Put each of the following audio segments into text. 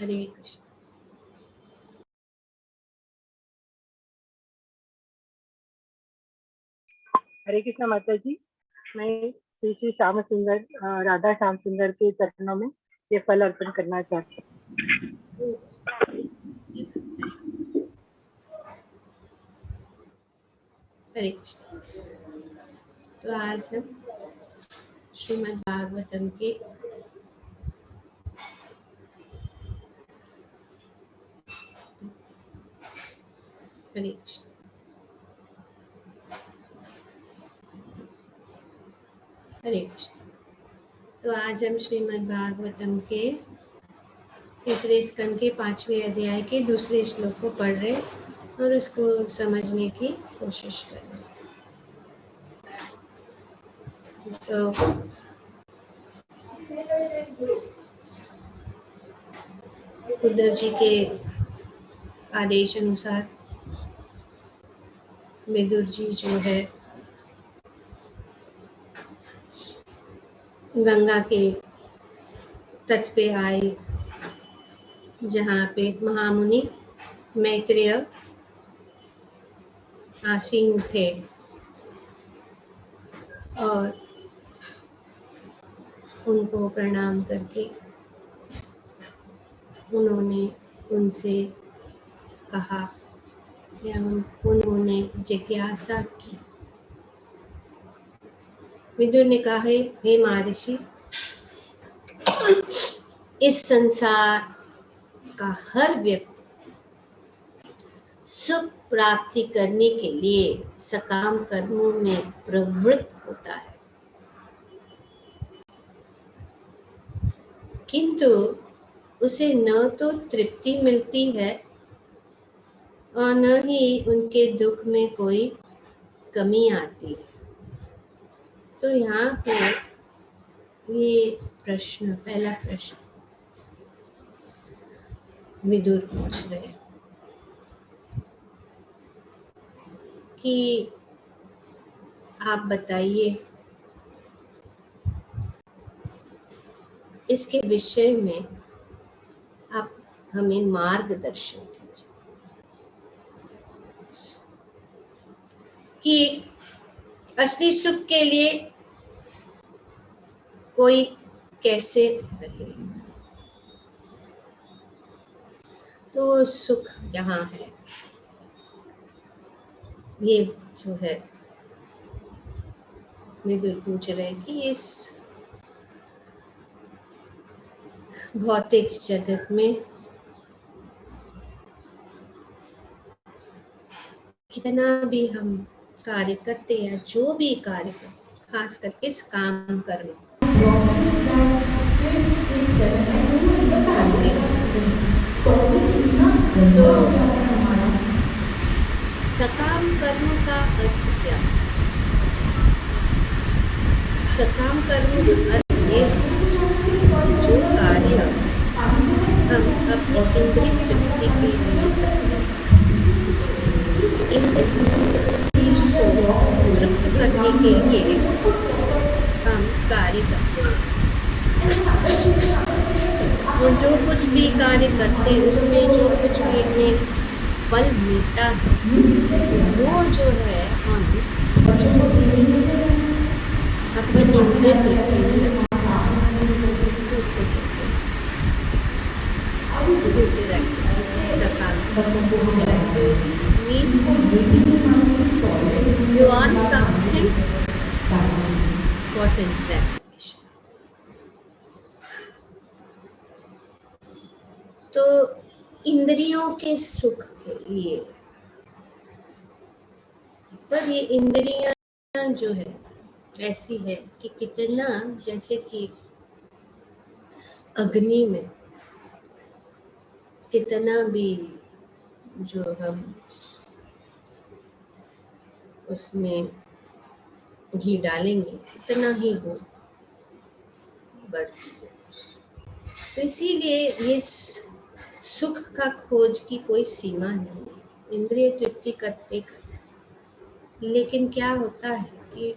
हरे कृष्ण। हरे कृष्ण माता जी। मैं श्री श्री श्याम सुंदर राधा श्याम सुंदर के चरणों में ये फल अर्पण करना चाहती हूँ। हरे कृष्ण। तो आज हम श्रीमद् भागवतम के हरे कृष्ण हरे कृष्ण। तो आज हम श्रीमद् भागवतम के तीसरे स्कंद के 5वें अध्याय के दूसरे श्लोक को पढ़ रहे और उसको समझने की कोशिश कर रहे। तो उद्धव जी के आदेश अनुसार विदुर जी जो है गंगा के तट पे आए, जहाँ पे महामुनि मैत्रेय आसीन थे और उनको प्रणाम करके उन्होंने उनसे कहा या उन्होंने जिज्ञासा की। विदुर ने कहा, हे महर्षि, इस संसार का हर व्यक्ति सुख प्राप्ति करने के लिए सकाम कर्मों में प्रवृत्त होता है, किंतु उसे न तो तृप्ति मिलती है और न ही उनके दुख में कोई कमी आती है। तो यहाँ पे ये प्रश्न, पहला प्रश्न विदुर पूछ रहे हैं कि आप बताइए इसके विषय में, आप हमें मार्गदर्शन कीजिए कि असली सुख के लिए कोई कैसे रहे। तो सुख यहाँ है, ये जो है विदुर पूछ रहे हैं कि इस भौतिक जगत में कितना भी हम कार्य करते या जो भी कार्य करते, खास करके इस काम कर्म, तो सकाम कर्म का अर्थ क्या है? सकाम कर्म का अर्थ ये है जो कार्य हम अपनी इंद्रिय तृप्ति के लिए करते हैं, इंद्रियों को तृप्त करने के लिए हम कार्य करते हैं। और जो कुछ भी कार्य करते हैं उसमें जो कुछ भी हमें फल मिलता है, वो जो है हम अपनी इंद्रिय तृप्ति में उसको करते हैं। You want something? Was in gratification. तो इंद्रियों के सुख के लिए, पर ये इंद्रियां जो है ऐसी है कि कितना, जैसे कि अग्नि में कितना भी जो हम उसमें घी डालेंगे उतना ही वो बढ़ती जाती। तो इसीलिए ये सुख का खोज की कोई सीमा नहीं है, इंद्रिय तृप्ति करते करते। लेकिन क्या होता है कि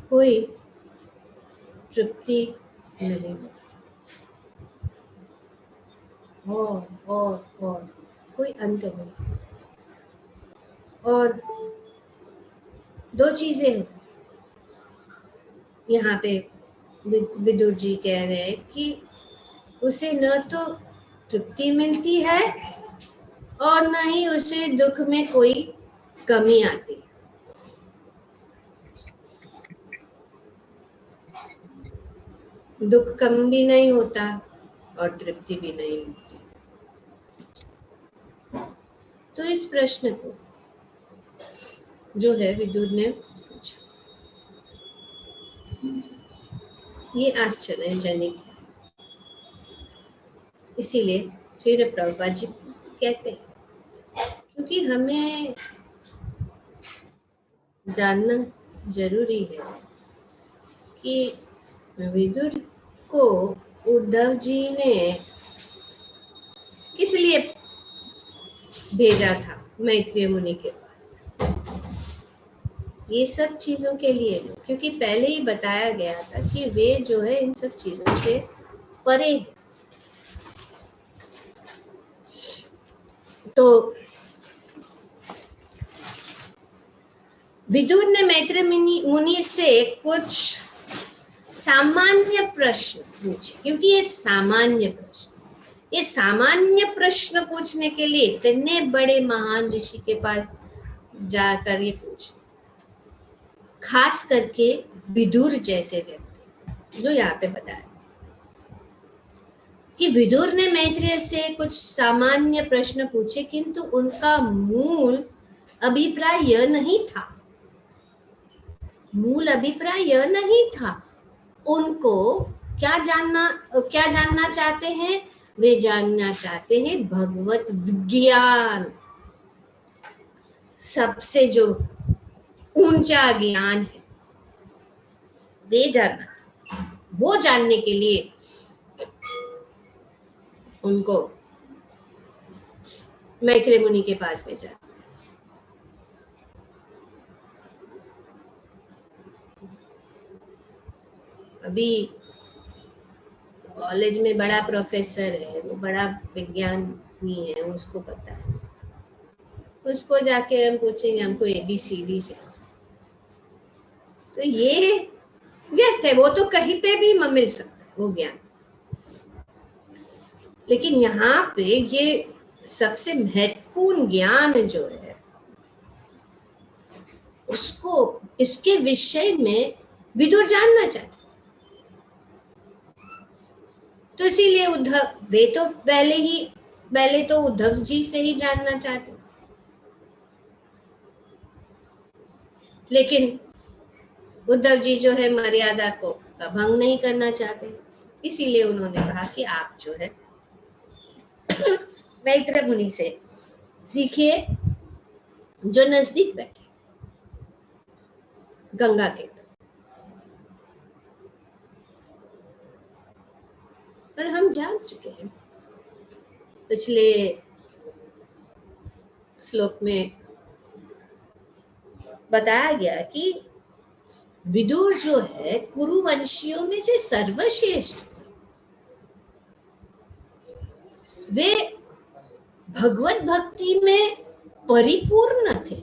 कोई तृप्ति नहीं मिलती, और कोई अंत नहीं। और दो चीजें हैं यहाँ पे, विदुर जी कह रहे हैं कि उसे न तो तृप्ति मिलती है और न ही उसे दुख में कोई कमी आती। दुख कम भी नहीं होता और तृप्ति भी नहीं मिलती। तो इस प्रश्न को जो है विदुर ने पूछा, ये आश्चर्यजनक है। इसीलिए श्री प्रभुपाद जी कहते हैं, क्योंकि हमें जानना जरूरी है कि विदुर को उद्धव जी ने किस लिए भेजा था मैत्रेय मुनि के पास। ये सब चीजों के लिए नहीं, क्योंकि पहले ही बताया गया था कि वे जो है इन सब चीजों से परे है। तो विदुर ने मैत्रेय मुनि से कुछ सामान्य प्रश्न पूछे, क्योंकि ये सामान्य प्रश्न पूछने के लिए इतने बड़े महान ऋषि के पास जाकर ये पूछे, खास करके विदुर जैसे व्यक्ति, जो यहाँ पे बताया कि विदुर ने मैत्रेय से कुछ सामान्य प्रश्न पूछे, किंतु उनका मूल अभिप्राय यह नहीं था। उनको क्या जानना चाहते हैं? वे जानना चाहते हैं भगवत विज्ञान, सबसे जो ऊंचा ज्ञान है वो जानने के लिए उनको मैत्रेय मुनि के पास भेजा। अभी कॉलेज में बड़ा प्रोफेसर है, वो बड़ा विज्ञानी है, उसको पता है। उसको जाके हम पूछेंगे हमको ABCD सिखाओ, तो ये व्यर्थ है। वो तो कहीं पे भी मिल सकता है वो ज्ञान, लेकिन यहाँ पे ये सबसे महत्वपूर्ण ज्ञान जो है उसको, इसके विषय में विदुर जानना चाहते। तो इसीलिए वे तो पहले तो उद्धव जी से ही जानना चाहते, लेकिन उद्धव जी जो है मर्यादा को का भंग नहीं करना चाहते, इसीलिए उन्होंने कहा कि आप जो है मैत्रेय मुनि से सीखिए, जो नजदीक बैठे गंगा के। पर हम जान चुके हैं, पिछले श्लोक में बताया गया कि विदुर जो है कुरुवंशियों में से सर्वश्रेष्ठ थे। वे भगवत भक्ति में परिपूर्ण थे।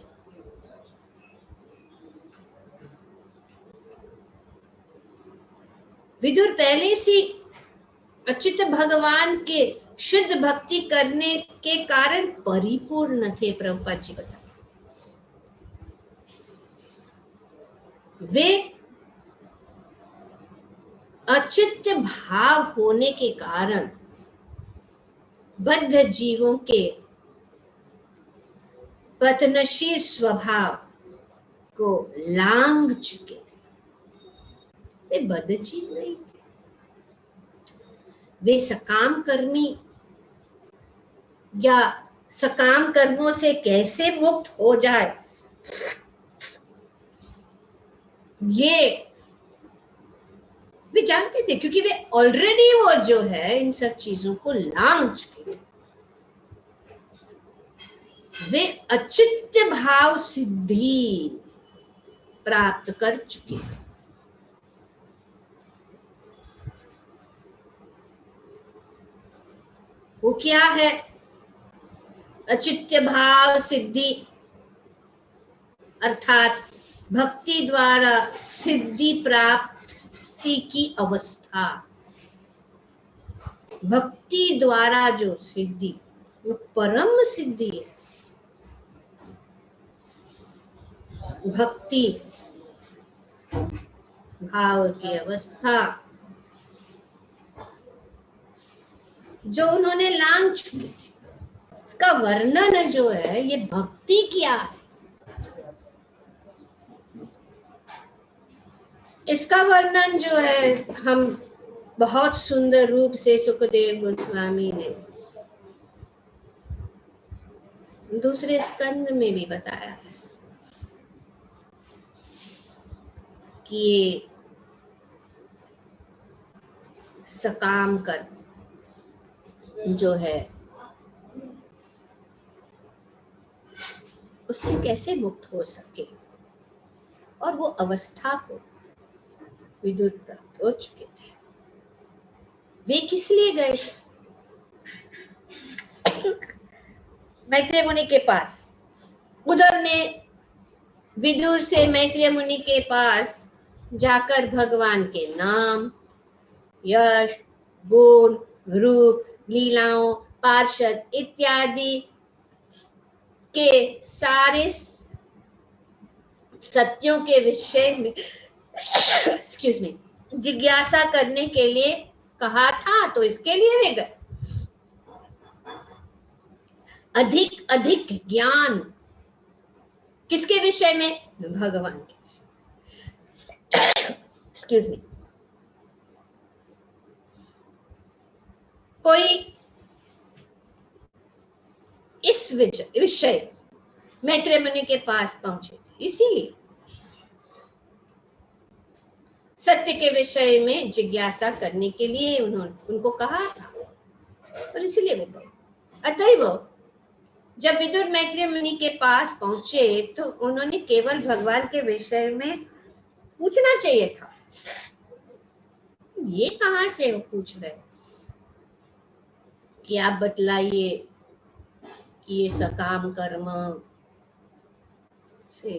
विदुर पहले से अच्युत भगवान के शुद्ध भक्ति करने के कारण परिपूर्ण थे। प्रभुपाद जी बता, वे अच्युत भाव होने के कारण बद्ध जीवों के पतनशील स्वभाव को लांघ चुके थे। वे बद्ध जीव नहीं थे, वे सकाम कर्मी या सकाम कर्मों से कैसे मुक्त हो जाए, ये वे जानते थे, क्योंकि वे ऑलरेडी वो जो है इन सब चीजों को लांघ चुके थे। वे अच्युत भाव सिद्धि प्राप्त कर चुके थे। वो क्या है? अचित्य भाव सिद्धि, अर्थात भक्ति द्वारा सिद्धि प्राप्ति की अवस्था। भक्ति द्वारा जो सिद्धि, वो परम सिद्धि है। भक्ति भाव की अवस्था जो उन्होंने लांग चुके थे, इसका वर्णन जो है, ये भक्ति क्या है, इसका वर्णन जो है हम बहुत सुंदर रूप से सुखदेव गोस्वामी ने दूसरे स्कंद में भी बताया है कि ये सकाम कर्म जो है उससे कैसे मुक्त हो सके, और वो अवस्था को विदुर प्राप्त हो चुके थे। वे किस लिए गए थे मैत्रेय मुनि के पास? उधर ने विदुर से मैत्रेय मुनि के पास जाकर भगवान के नाम, यश, गुण, रूप, लीलाओं, पार्षद इत्यादि के सारे सत्यों के विषय में एक्सक्यूज मी जिज्ञासा करने के लिए कहा था, तो इसके लिए वे गए। अधिक अधिक ज्ञान किसके विषय में? भगवान के विषय। Excuse me. कोई इस विषय मैत्रेय मुनि के पास पहुंचे थे, इसीलिए सत्य के विषय में जिज्ञासा करने के लिए उन्होंने उनको कहा था, और इसीलिए वो गए। अतएव जब विदुर मैत्रेय मुनि के पास पहुंचे तो उन्होंने केवल भगवान के विषय में पूछना चाहिए था। ये कहां से वो पूछ रहे कि आप बतलाइए कि ये सकाम कर्म से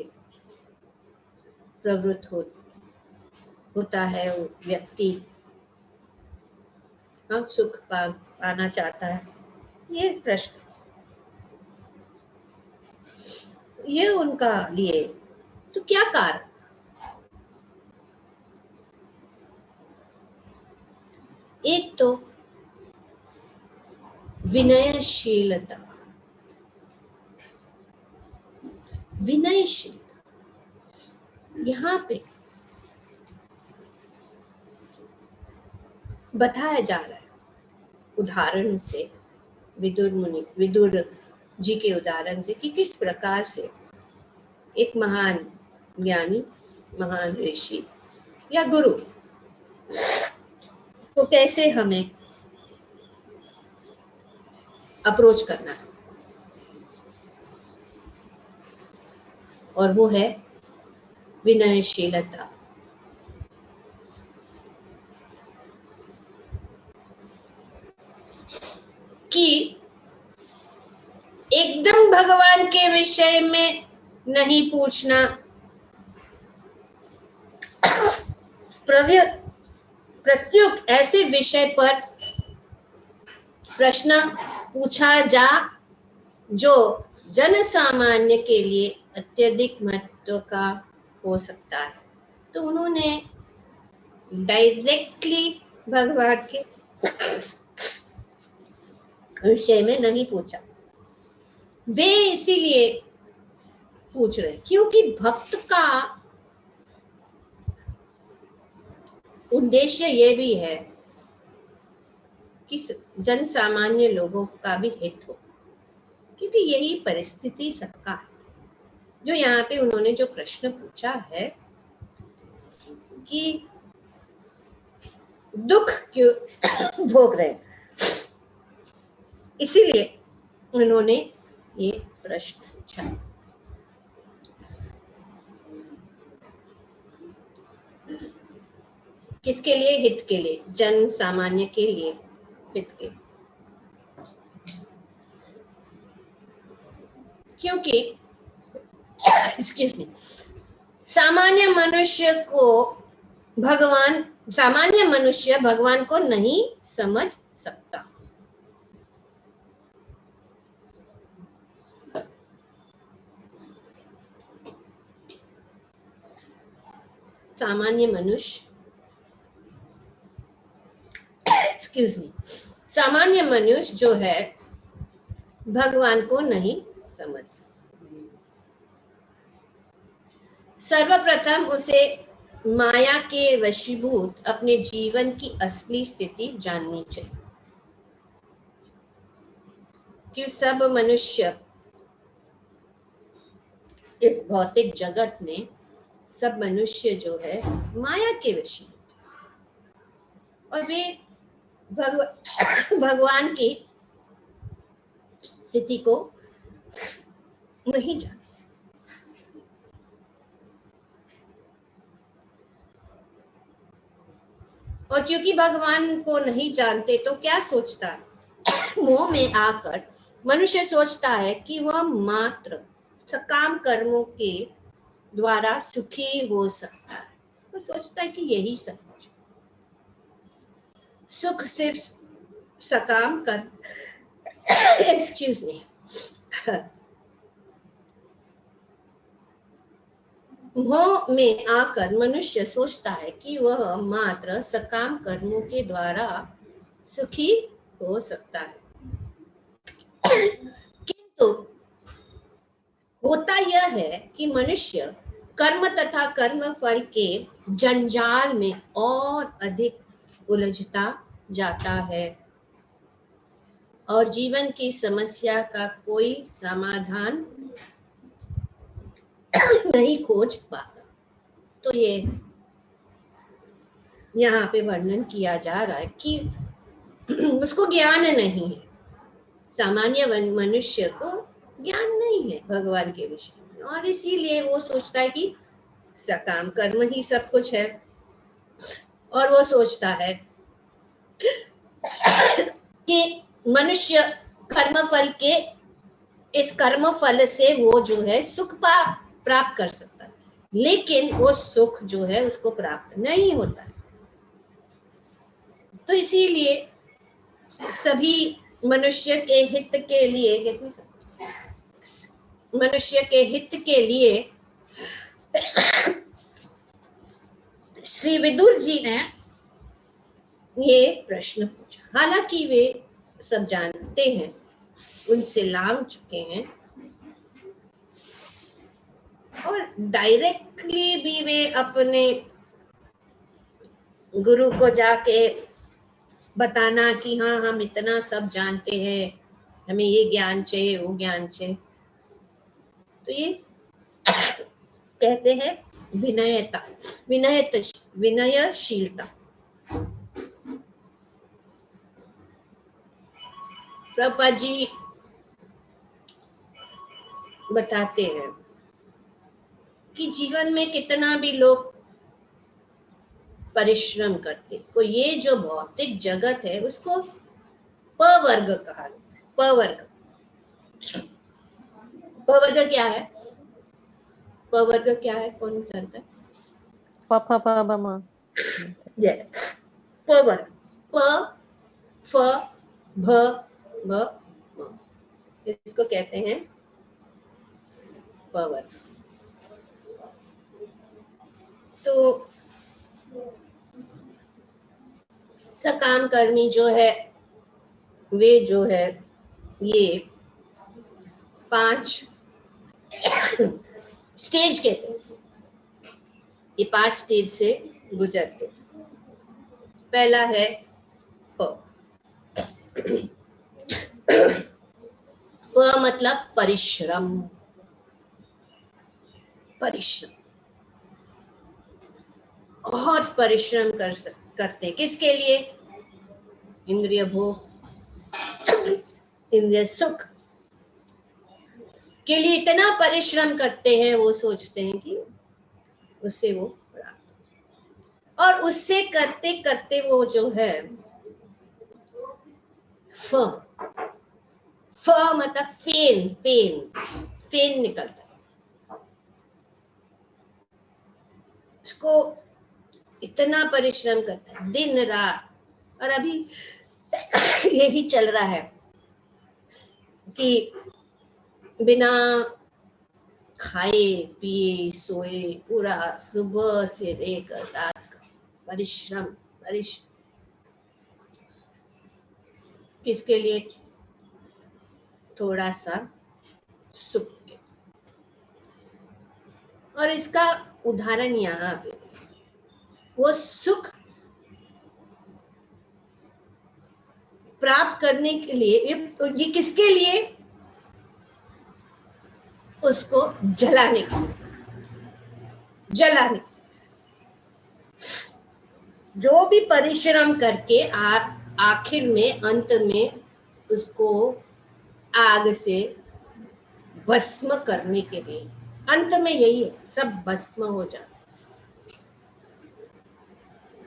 प्रवृत्त होता है वो व्यक्ति, हम सुख पाना चाहता है, ये प्रश्न ये उनका लिए। तो क्या कारण? एक तो विनयशीलता, विनयशीलता यहाँ पे बताया जा रहा है उदाहरण से, विदुर जी के उदाहरण से, कि किस प्रकार से एक महान ज्ञानी, महान ऋषि या गुरु को कैसे हमें अप्रोच करना है, और वो है विनयशीलता। कि एकदम भगवान के विषय में नहीं पूछना, प्रत्युत ऐसे विषय पर प्रश्न पूछा जा जो जन सामान्य के लिए अत्यधिक महत्व का हो सकता है। तो उन्होंने डायरेक्टली भगवान के विषय में नहीं पूछा। वे इसीलिए पूछ रहे क्योंकि भक्त का उद्देश्य ये भी है कि जन सामान्य लोगों का भी हित हो, क्योंकि यही परिस्थिति सबका है। जो यहाँ पे उन्होंने जो प्रश्न पूछा है कि दुख क्यों भोग रहे, इसीलिए उन्होंने ये प्रश्न पूछा। किसके लिए? हित के लिए, जन सामान्य के लिए हित के। क्योंकि एक्सक्यूज मी, सामान्य मनुष्य भगवान को नहीं समझ सकता। सामान्य मनुष्य जो है भगवान को नहीं समझ सकता। सर्वप्रथम उसे माया के वशीभूत अपने जीवन की असली स्थिति जाननी चाहिए कि सब मनुष्य इस भौतिक जगत में, सब मनुष्य जो है माया के वशीभूत और वे भगवान की स्थिति को नहीं जानते। और क्योंकि भगवान को नहीं जानते तो क्या सोचता है, मोह में आकर मनुष्य सोचता है कि वह मात्र सकाम कर्मों के द्वारा सुखी हो सकता है। वो सोचता है कि यही सब कुछ सुख सिर्फ सकाम कर्म एक्सक्यूज मी मोह में आकर मनुष्य सोचता है कि वह मात्र सकाम कर्मों के द्वारा सुखी हो सकता है। किंतु होता यह है कि मनुष्य कर्म तथा कर्म फल के जंजाल में और अधिक उलझता जाता है और जीवन की समस्या का कोई समाधान नहीं खोज पाता। तो ये यहाँ पे वर्णन किया जा रहा है कि उसको ज्ञान नहीं है, सामान्य मनुष्य को ज्ञान नहीं है भगवान के विषय में, और इसीलिए वो सोचता है कि सकाम कर्म ही सब कुछ है। और वो सोचता है कि मनुष्य कर्म फल के इस कर्म फल से वो जो है सुख प्राप्त कर सकता है, लेकिन वो सुख जो है उसको प्राप्त नहीं होता है। तो इसीलिए सभी मनुष्य के हित के लिए श्री विदुर जी ने ये प्रश्न पूछा। हालांकि वे सब जानते हैं, उनसे लांघ चुके हैं और डायरेक्टली भी वे अपने गुरु को जाके बताना कि हाँ हम इतना सब जानते हैं, हमें ये ज्ञान चाहिए वो ज्ञान चाहिए, तो ये कहते हैं विनयशीलता। प्रभुपाद जी बताते हैं कि जीवन में कितना भी लोग परिश्रम करते, को ये जो भौतिक जगत है उसको पवर्ग कहा जाता है। पवर्ग क्या है? पवर्ग क्या है, कौन जानता है? पवर्ग प फ भ भ म, इसको कहते हैं पवर्ग। तो सकाम कर्मी जो है वे जो है ये 5 स्टेज कहते हैं, ये 5 स्टेज से गुजरते। पहला है प मतलब परिश्रम। बहुत परिश्रम करते, किसके लिए? इंद्रिय भोग, इंद्रिय सुख के लिए इतना परिश्रम करते हैं, वो सोचते हैं कि उससे वो प्राप्त, और उससे करते करते वो जो है फ मतलब फेन फेन निकलता है। उसको इतना परिश्रम करता है दिन रात, और अभी यही चल रहा है कि बिना खाए पिए सोए पूरा सुबह से लेकर रात का परिश्रम। किसके लिए? थोड़ा सा सुख के। और इसका उदाहरण यहाँ पे, वो सुख प्राप्त करने के लिए ये किसके लिए? उसको जलाने के लिए, जलाने। जो भी परिश्रम करके आखिर में अंत में उसको आग से भस्म करने के लिए, अंत में यही है, सब भस्म हो जाता।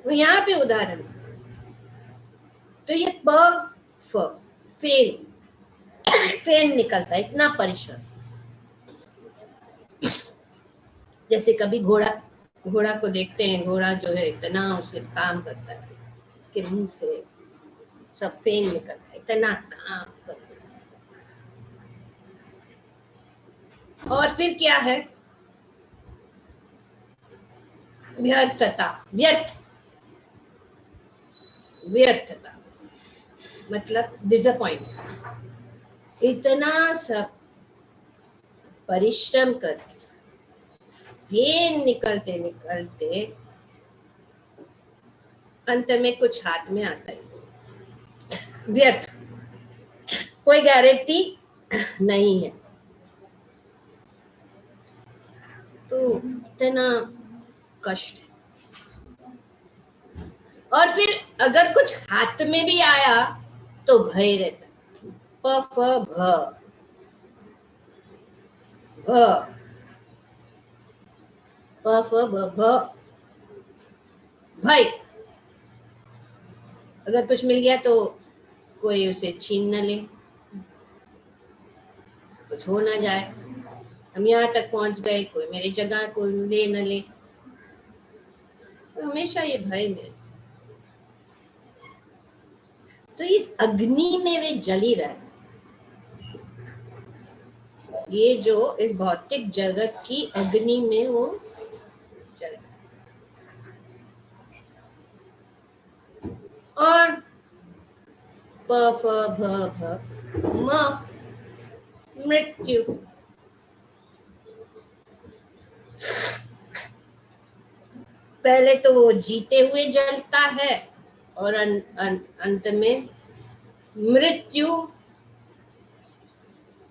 तो यहाँ पे उदाहरण, तो ये फेन फेन निकलता है, इतना परिश्रम। जैसे कभी घोड़ा को देखते हैं, घोड़ा जो है इतना उसे काम करता है, इसके मुंह से सब फेन निकलता है, इतना काम करता है। और फिर क्या है? व्यर्थता, व्यर्थता मतलब डिसअपॉइंटमेंट। इतना सब परिश्रम करके फेन निकलते निकलते अंत में कुछ हाथ में आता है, व्यर्थ, कोई गारंटी नहीं है। तो इतना कष्ट है। और फिर अगर कुछ हाथ में भी आया तो भय रहता, प फ भ प फ ब भ, भय। अगर कुछ मिल गया तो कोई उसे छीन न ले, कुछ हो ना जाए, हम यहाँ तक पहुंच गए, कोई मेरी जगह को ले न ले, तो हमेशा ये भय में। तो इस अग्नि में वे जली रहे, ये जो इस भौतिक जगत की अग्नि में वो जल। और प फ भ भ म, मृत्यु। पहले तो वो जीते हुए जलता है और अंत में मृत्यु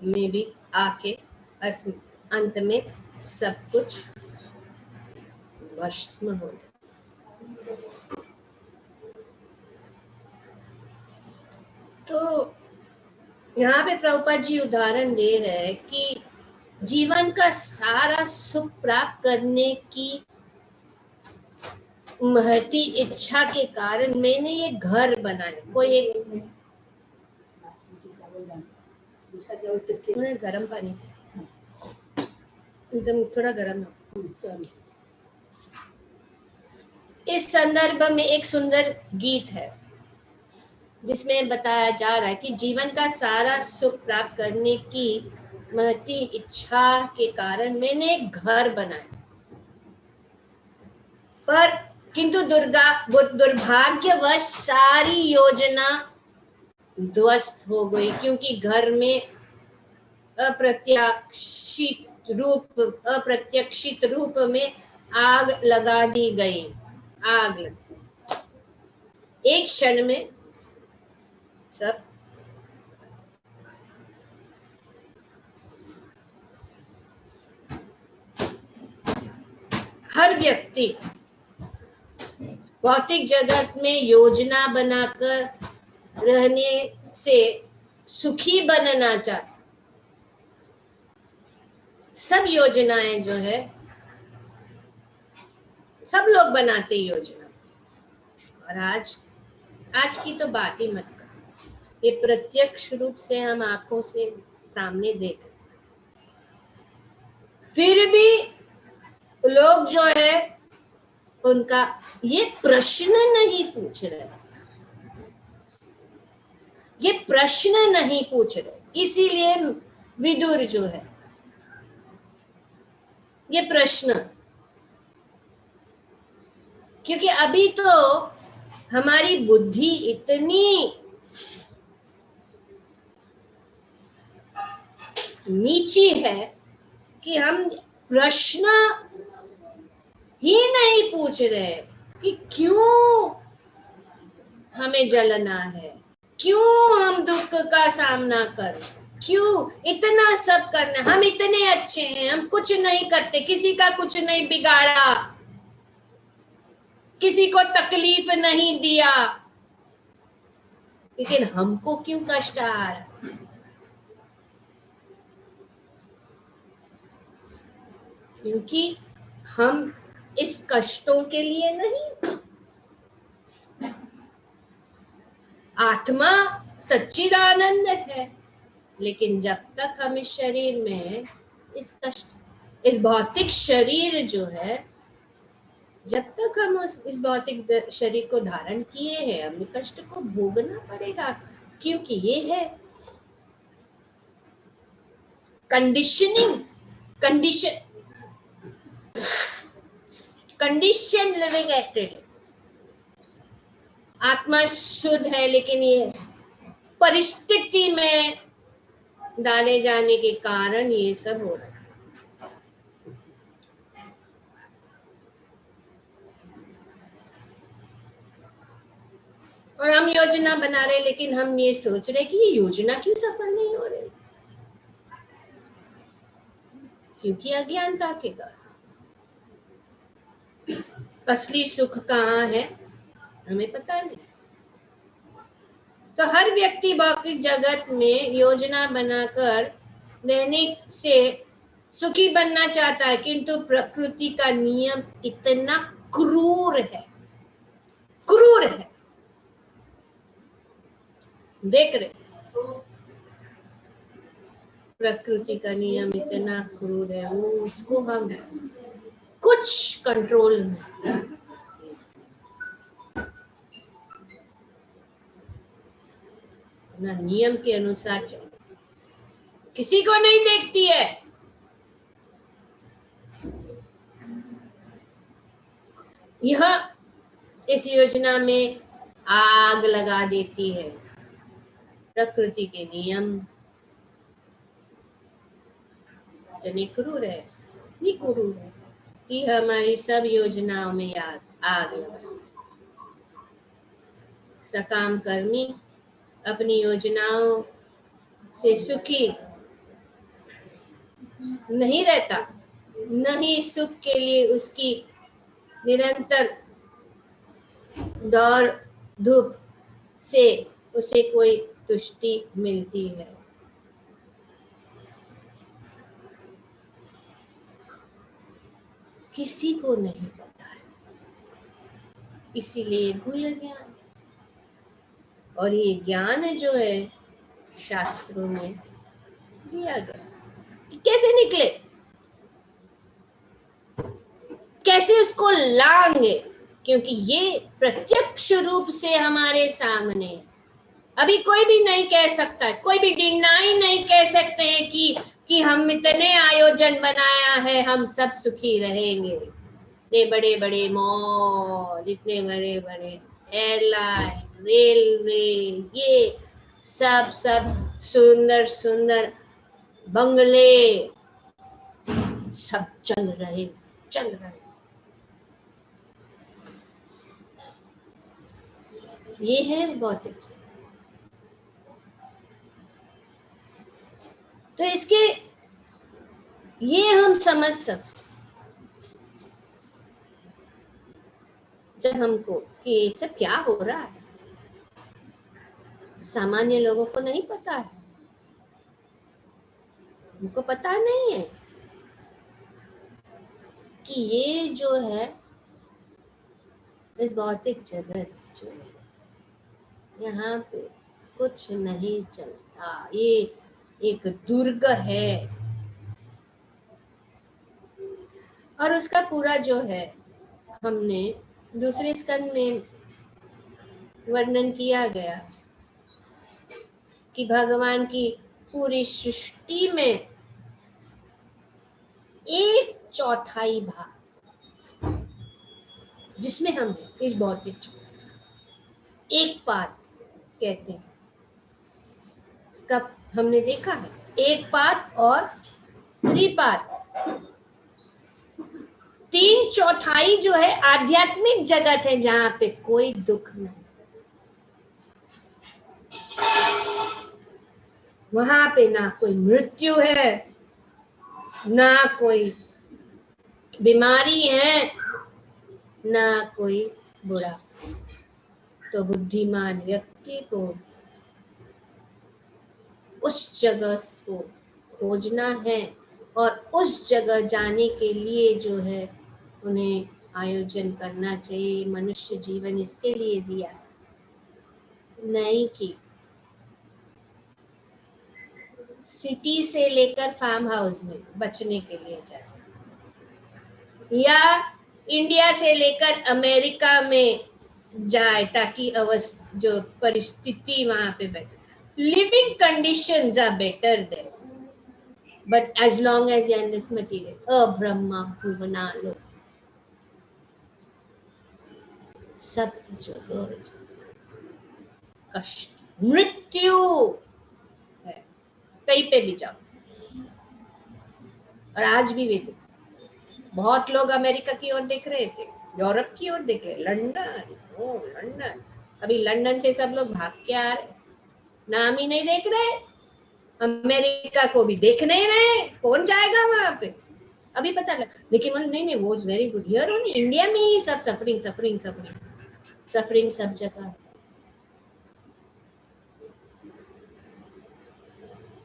में भी आके अंत में सब कुछ भस्म हो जाए। तो यहाँ पे प्रभुपाद जी उदाहरण दे रहे हैं कि जीवन का सारा सुख प्राप्त करने की महती इच्छा के कारण मैंने ये घर बनाया। कोई एक गर्म पानी, एकदम थोड़ा गर्म। इस संदर्भ में एक सुंदर गीत है जिसमें बताया जा रहा है कि जीवन का सारा सुख प्राप्त करने की महती इच्छा के कारण मैंने एक घर बनाया, पर किंतु दुर्भाग्यवश सारी योजना ध्वस्त हो गई, क्योंकि घर में अप्रत्याशित रूप में आग लगा दी गई। आग लगी, एक क्षण में सब। हर व्यक्ति भौतिक जगत में योजना बनाकर रहने से सुखी बनना चाहता। सब योजनाएं जो है सब लोग बनाते योजना, और आज की तो बात ही मत कर, ये प्रत्यक्ष रूप से हम आंखों से सामने देख। फिर भी लोग जो है उनका ये प्रश्न नहीं पूछ रहे, ये प्रश्न नहीं पूछ रहे, इसीलिए विदुर जो है ये प्रश्न, क्योंकि अभी तो हमारी बुद्धि इतनी नीची है कि हम प्रश्न ही नहीं पूछ रहे कि क्यों हमें जलना है, क्यों हम दुख का सामना कर, क्यों इतना सब करना, हम इतने अच्छे हैं, हम कुछ नहीं करते, किसी का कुछ नहीं बिगाड़ा, किसी को तकलीफ नहीं दिया, लेकिन हमको क्यों कष्ट आ रहा? क्योंकि हम इस कष्टों के लिए नहीं, आत्मा सच्चिदानंद है, लेकिन जब तक हम इस शरीर में इस कष्ट, इस भौतिक शरीर जो है, जब तक हम इस भौतिक शरीर को धारण किए हैं, हमें कष्ट को भोगना पड़ेगा, क्योंकि ये है कंडीशनिंग, कंडीशन लिविंग एक्टिविटी। आत्मा शुद्ध है, लेकिन ये परिस्थिति में डाले जाने के कारण ये सब हो रहा है। और हम योजना बना रहे, लेकिन हम ये सोच रहे कि ये योजना क्यों सफल नहीं हो रही, क्योंकि अज्ञानता के कारण। असली सुख कहाँ है हमें पता नहीं। तो हर व्यक्ति भौतिक जगत में योजना बनाकर रहने से सुखी बनना चाहता है, किंतु प्रकृति का नियम इतना क्रूर है, क्रूर है। देख रहे, प्रकृति का नियम इतना क्रूर है, वो उसको हम कुछ कंट्रोल में, ना नियम के अनुसार चल, किसी को नहीं देखती है। यह इस योजना में आग लगा देती है। प्रकृति के नियम इतने क्रूर है, ये क्रूर है कि हमारी सब योजनाओं में आग लगा। सकाम कर्मी अपनी योजनाओं से सुखी नहीं रहता, नहीं सुख के लिए उसकी निरंतर दौड़ धूप से उसे कोई तुष्टि मिलती है। किसी को नहीं पता है, इसीलिए गुह्य ज्ञान, और ये ज्ञान जो है शास्त्रों में दिया गया कि कैसे निकले, कैसे उसको लांगे, क्योंकि ये प्रत्यक्ष रूप से हमारे सामने। अभी कोई भी नहीं कह सकता, कोई भी डिनाई नहीं कह सकते हैं कि हम इतने आयोजन बनाया है, हम सब सुखी रहेंगे। इतने बड़े बड़े मॉल, इतने बड़े बड़े एयरलाइन, रेलवे, ये सब सुंदर सुंदर बंगले सब चल रहे। ये है भौतिक। तो इसके ये हम समझ सकते जब हमको कि ये सब क्या हो रहा है, सामान्य लोगों को नहीं पता है, उनको पता नहीं है कि ये जो है इस भौतिक जगत जो है, यहाँ पे कुछ नहीं चलता, ये एक दुर्ग है। और उसका पूरा जो है हमने दूसरे स्कंद में वर्णन किया गया कि भगवान की पूरी सृष्टि में 1/4 भाग जिसमें हम इस भौतिक एक पाद कहते हैं, कब हमने देखा है एक पाद और त्रिपाद। 3/4 जो है आध्यात्मिक जगत है जहां पे कोई दुख नहीं, वहां पे ना कोई मृत्यु है, ना कोई बीमारी है, ना कोई बुरा। तो बुद्धिमान व्यक्ति को उस जगह को खोजना है और उस जगह जाने के लिए जो है उन्हें आयोजन करना चाहिए। मनुष्य जीवन इसके लिए दिया है, नहीं कि सिटी से लेकर फार्म हाउस में बचने के लिए जाए या इंडिया से लेकर अमेरिका में जाए ताकि जो परिस्थिति वहां पे बैठे। Living conditions are better there, but as long as you are in this material, अब्रह्मा भुवनालो, सब जगह कष्ट मृत्यु है, कहीं पे भी जाओ। और आज भी वे बहुत लोग अमेरिका की ओर देख रहे थे, यूरोप की ओर देख रहे, लंदन, ओ लंदन, अभी लंदन से सब लोग भाग के आ रहे, नाम ही नहीं देख रहे, अमेरिका को भी देख नहीं रहे, कौन जाएगा वहां पे, अभी पता लगा। लेकिन मतलब नहीं वो very good, here only India में ही सब सफरिंग सफरिंग सफरिंग सफरिंग सब जगह,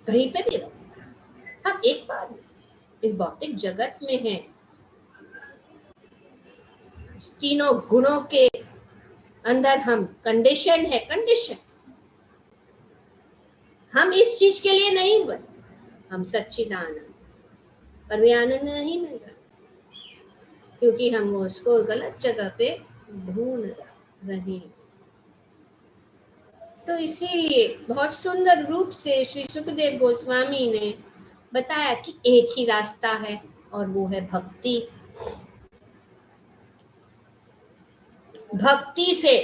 कहीं पे भी रहो। हाँ एक बात इस भौतिक जगत में है, तीनों गुणों के अंदर हम कंडीशन है, कंडीशन हम इस चीज के लिए नहीं बने, हम सच्चिदानंद, पर वे आनंद नहीं मिल रहा क्योंकि हम उसको गलत जगह पे ढूंढ रहे। तो इसीलिए बहुत सुंदर रूप से श्री सुखदेव गोस्वामी ने बताया कि एक ही रास्ता है और वो है भक्ति। भक्ति से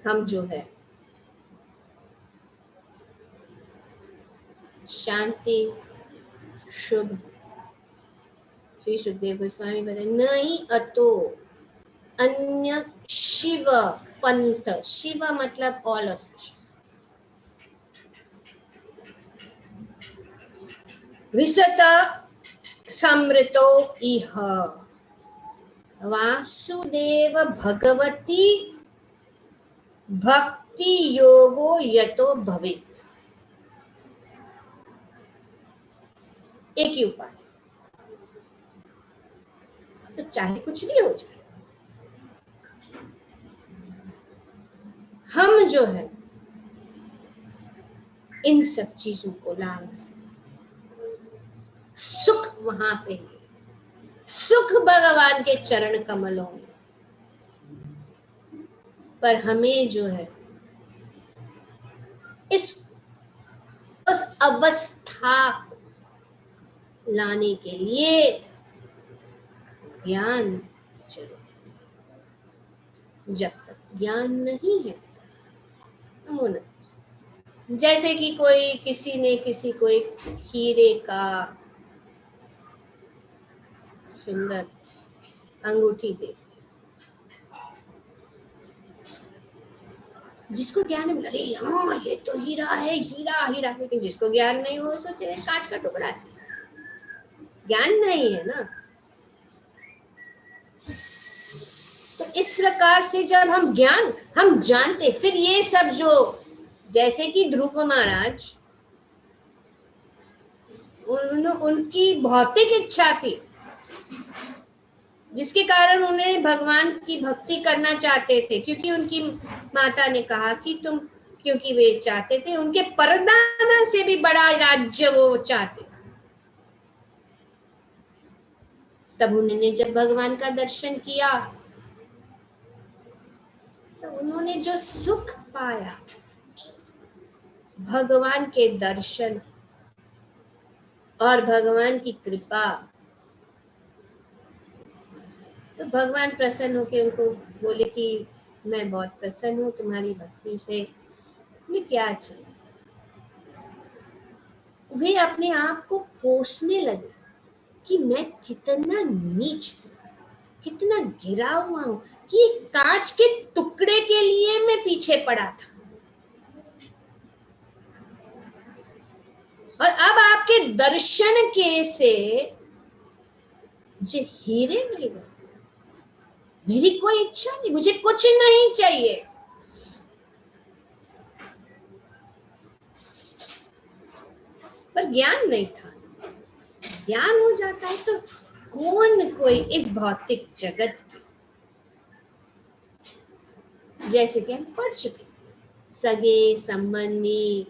हम जो है शांति शुभ, श्री सुखदेव गोस्वामी बताए नहीं अतो अन्य शिव पंथ, शिव मतलब ऑल ऑस्पिशियस, विसत समृतो इह वासुदेव भगवती भक्ति योगो यतो भवेत्। एक ही उपाय, तो चाहे कुछ भी हो जाए, हम जो है इन सब चीजों को लाने से सुख वहां पे है, सुख भगवान के चरण कमलों में, पर हमें जो है उस अवस्था लाने के लिए ज्ञान जरूरत है। जब तक ज्ञान नहीं है हम जैसे कि कोई किसी ने किसी को एक हीरे का सुंदर अंगूठी दे, जिसको ज्ञान है अरे हाँ ये तो हीरा है, हीरा हीरा, लेकिन जिसको ज्ञान नहीं हो सोचे कांच का टुकड़ा है, ज्ञान नहीं है ना। तो इस प्रकार से जब हम ज्ञान हम जानते, फिर ये सब जो जैसे कि ध्रुव महाराज उनकी भौतिक इच्छा थी जिसके कारण उन्हें भगवान की भक्ति करना चाहते थे, क्योंकि उनकी माता ने कहा कि तुम, क्योंकि वे चाहते थे उनके परदाना से भी बड़ा राज्य वो चाहते, तब उन्होंने जब भगवान का दर्शन किया तो उन्होंने जो सुख पाया भगवान के दर्शन और भगवान की कृपा, तो भगवान प्रसन्न होकर उनको बोले कि मैं बहुत प्रसन्न हूँ तुम्हारी भक्ति से, मैं क्या चाहिए। वे अपने आप को कोसने लगे कि मैं कितना नीच हूँ, कितना गिरा हुआ हूँ कि कांच के टुकड़े के लिए मैं पीछे पड़ा था और अब आपके दर्शन के से मुझे हीरे मिल गए। मेरी कोई इच्छा नहीं, मुझे कुछ नहीं चाहिए। पर ज्ञान नहीं था। ज्ञान हो जाता है तो कौन कोई इस भौतिक जगत की, जैसे कि हम पढ़ चुके, सगे संबंधी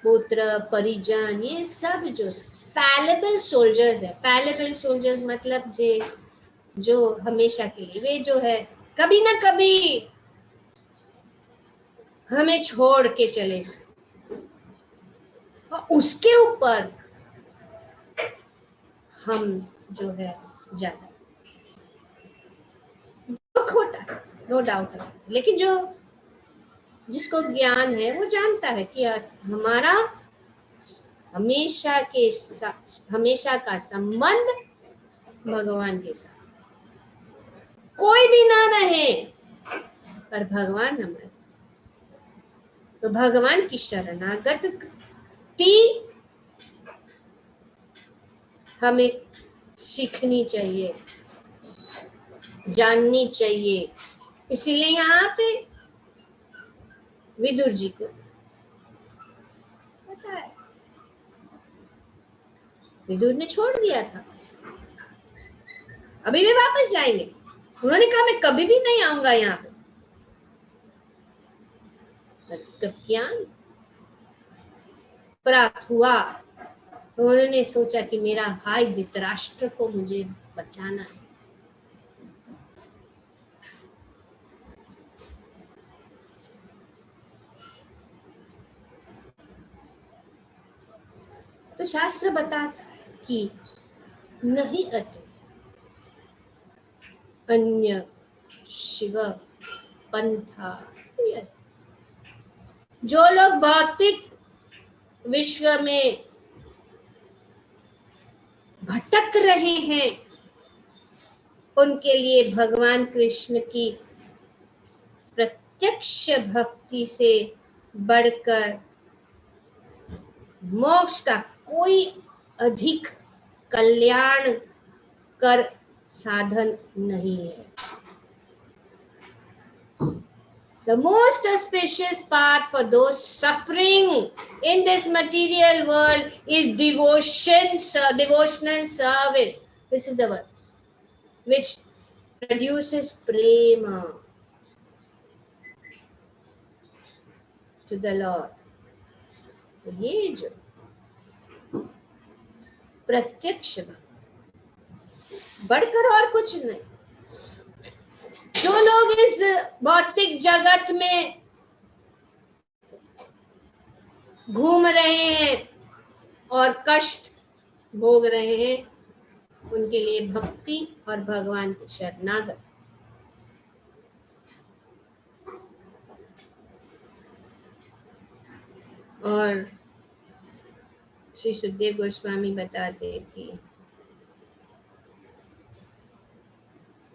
पुत्र परिजन, ये सब जो फैलेबल सोल्जर्स है। फैलेबल सोल्जर्स मतलब जो हमेशा के लिए, वे जो है कभी ना कभी हमें छोड़ के चले जाए और उसके ऊपर हम जो है ज्यादा दुख होता है, नो डाउट। लेकिन जो जिसको ज्ञान है वो जानता है कि हमारा हमेशा का संबंध भगवान के साथ, कोई भी ना रहे पर भगवान हमारे साथ। तो भगवान की शरणागति हमें सीखनी चाहिए, जाननी चाहिए। इसीलिए यहाँ पे विदुर जी को पता है, विदुर ने छोड़ दिया था, अभी भी वापस जाएंगे। उन्होंने कहा मैं कभी भी नहीं आऊंगा यहाँ पे। जब ज्ञान प्राप्त हुआ तो उन्होंने सोचा कि मेरा भाई धृतराष्ट्र को मुझे बचाना है। तो शास्त्र बताता है कि नहीं अतो अन्य शिव पंथा। जो लोग भौतिक विश्व में भटक रहे हैं उनके लिए भगवान कृष्ण की प्रत्यक्ष भक्ति से बढ़कर मोक्ष का कोई अधिक कल्याण कर साधन नहीं है। The most auspicious part for those suffering in this material world is devotional service. This is the word which produces prema to the Lord. तो ये जो प्रत्यक्ष बढ़कर और कुछ नहीं। जो लोग इस भौतिक जगत में घूम रहे हैं और कष्ट भोग रहे हैं उनके लिए भक्ति और भगवान की शरणागत। और श्री सुखदेव गोस्वामी बताते कि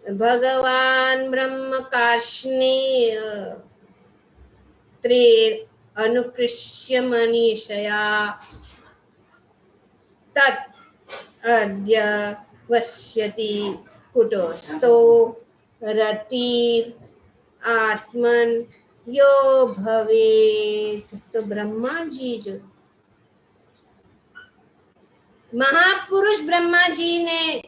भगवान ब्रह्म कार्ष्णेय त्रेर अनुकृष्य मनीषया तत् अद्य वश्यति कुटस्थो रतिर आत्मन यो भवेत्। तो ब्रह्मा जी जो महापुरुष ब्रह्मा जी ने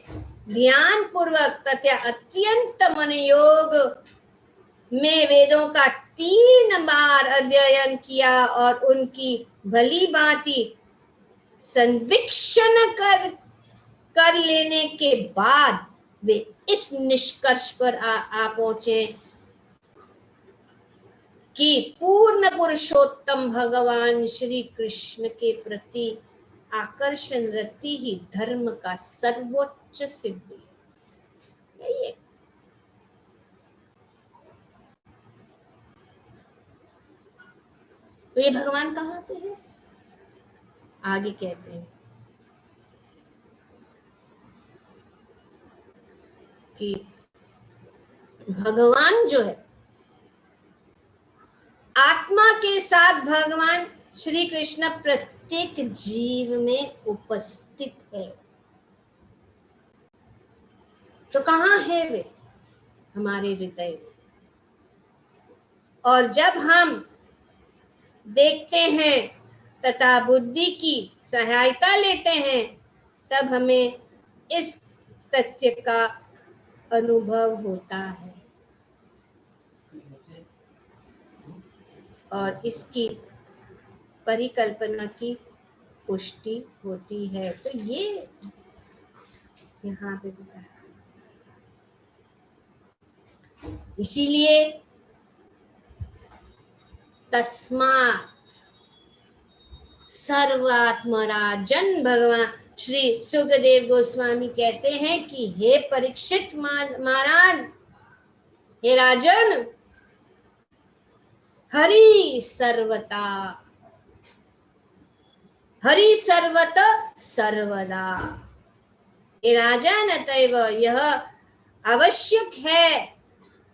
ध्यान पूर्वक तथा अत्यंत मनयोग में वेदों का 3 बार अध्ययन किया और उनकी भली भांति संवीक्षण कर कर लेने के बाद वे इस निष्कर्ष पर आ पहुंचे कि पूर्ण पुरुषोत्तम भगवान श्री कृष्ण के प्रति आकर्षण रखती ही धर्म का सर्वोच्च सिद्धि है। यही है। तो ये भगवान कहाँ पे है? आगे कहते हैं कि भगवान जो है, आत्मा के साथ भगवान श्री कृष्ण प्रत्येक जीव में उपस्थित है। तो कहाँ है वे? हमारे हृदय में। और जब हम देखते हैं तथा बुद्धि की सहायता लेते हैं, तब हमें इस तथ्य का अनुभव होता है और इसकी परिकल्पना की पुष्टि होती है। तो ये यहाँ पे बताया। इसीलिए तस्मात् सर्वात्मराजन भगवान श्री सुखदेव गोस्वामी कहते हैं कि हे परीक्षित महाराज, हे राजन, हरि सर्वता, हरि सर्वत सर्वदा। हे राजन, अतएव यह आवश्यक है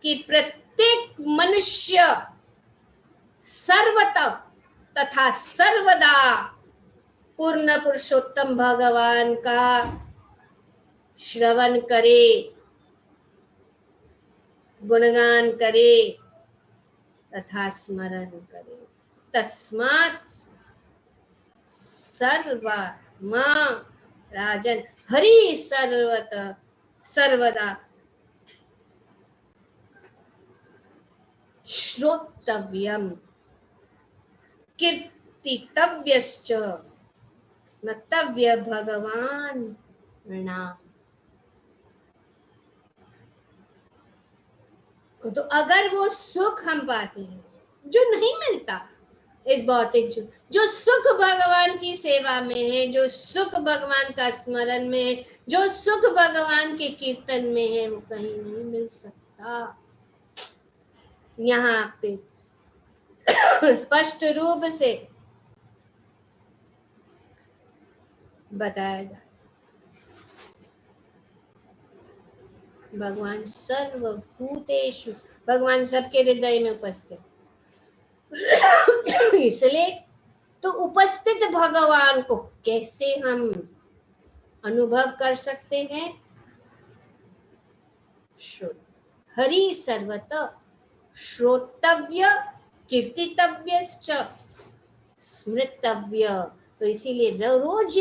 कि प्रत्येक मनुष्य सर्वत तथा सर्वदा पूर्ण पुरुषोत्तम भगवान का श्रवण करे, गुणगान करे तथा स्मरण करे। तस्मात् सर्वमा राजन हरि सर्वत सर्वदा श्रोतव्यम कीर्तितव्यश्च स्मर्तव्य भगवान नाम। तो अगर वो सुख हम पाते हैं जो नहीं मिलता इस भौतिक जो सुख भगवान की सेवा में है, जो सुख भगवान का स्मरण में है, जो सुख भगवान के कीर्तन में है, वो कहीं नहीं मिल सकता। यहाँ पे स्पष्ट रूप से बताया जाए, भगवान सर्वभूतेषु, भगवान सबके हृदय में उपस्थित। इसलिए तो उपस्थित भगवान को कैसे हम अनुभव कर सकते हैं? हरि सर्वत श्रोतव्य कीर्तितव्यश्च स्मृतव्य। तो इसीलिए रोज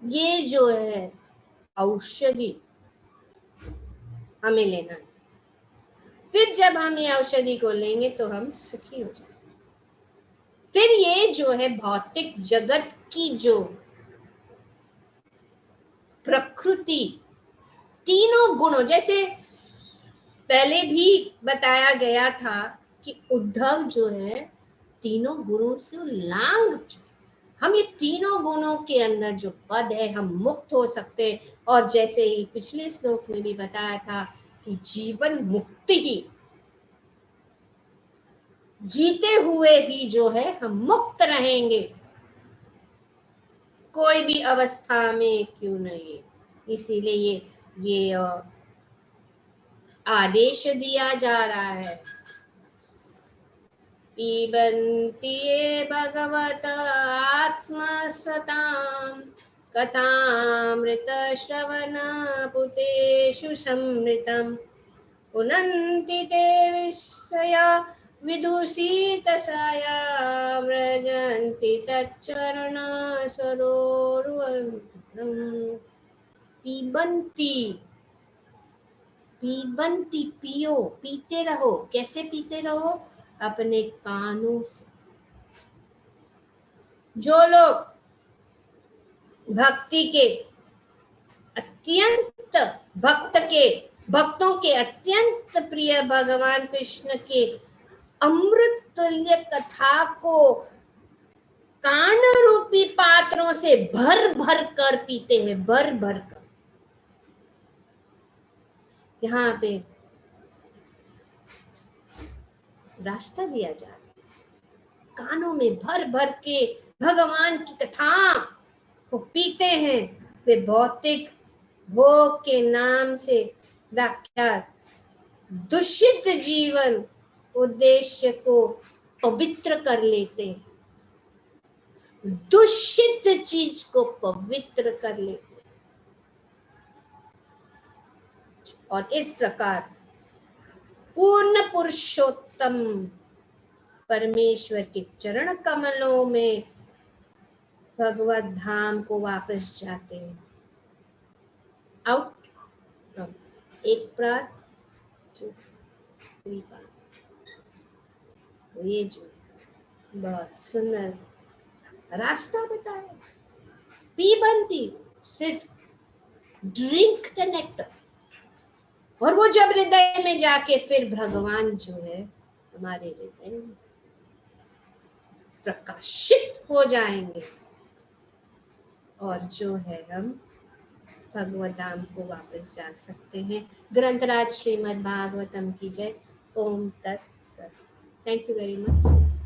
ये जो है औषधि हमें लेना है। फिर जब हम ये औषधि को लेंगे तो हम सुखी हो जाएंगे। फिर ये जो है भौतिक जगत की जो प्रकृति, तीनों गुणों, जैसे पहले भी बताया गया था कि उद्धव जो है तीनों गुणों से लांग चुके। हम ये तीनों गुणों के अंदर जो पद है, हम मुक्त हो सकते हैं। और जैसे ही पिछले श्लोक में भी बताया था कि जीवन मुक्ति ही, जीते हुए ही जो है हम मुक्त रहेंगे, कोई भी अवस्था में क्यों नहीं। इसीलिए ये आदेश दिया जा रहा है, पिबन्ति ये भगवत आत्मसतां कथामृत श्रवण पुतेषु समृतम् पुनन्ति ते विस्मया विदुषितसाया व्रजन्ति तच्चरण सरोरुहम्। पिबन्ति, पिबन्ति पियो, पीते रहो। कैसे पीते रहो? अपने कानों से। जो लोग भक्ति के अत्यंत भक्तों के अत्यंत प्रिय भगवान कृष्ण के अमृत तुल्य कथा को कान रूपी पात्रों से भर भर कर पीते हैं, भर भर कर। यहाँ पे रास्ता दिया जा रहा है, कानों में भर भर के भगवान की कथा को पीते हैं। वे भौतिक भोग के नाम से व्याख्यात दूषित जीवन उद्देश्य को पवित्र कर लेते हैं, दूषित चीज को पवित्र कर लेते हैं, और इस प्रकार पूर्ण पुरुषोत्तम परमेश्वर के चरण कमलों में भगवत धाम को वापस जाते हैं। आउट फ्रॉम एक प्रात टू कृपा। ये जो बहुत सुंदर रास्ता बताया, पी बनती सिर्फ ड्रिंक द नेक्टर, और वो जब हृदय में जाके फिर भगवान जो है हमारे हृदय में प्रकाशित हो जाएंगे, और जो है हम भगवत धाम को वापस जा सकते हैं। ग्रंथराज श्रीमद् भागवतम की जय। ओम तत्सत। Thank you very much.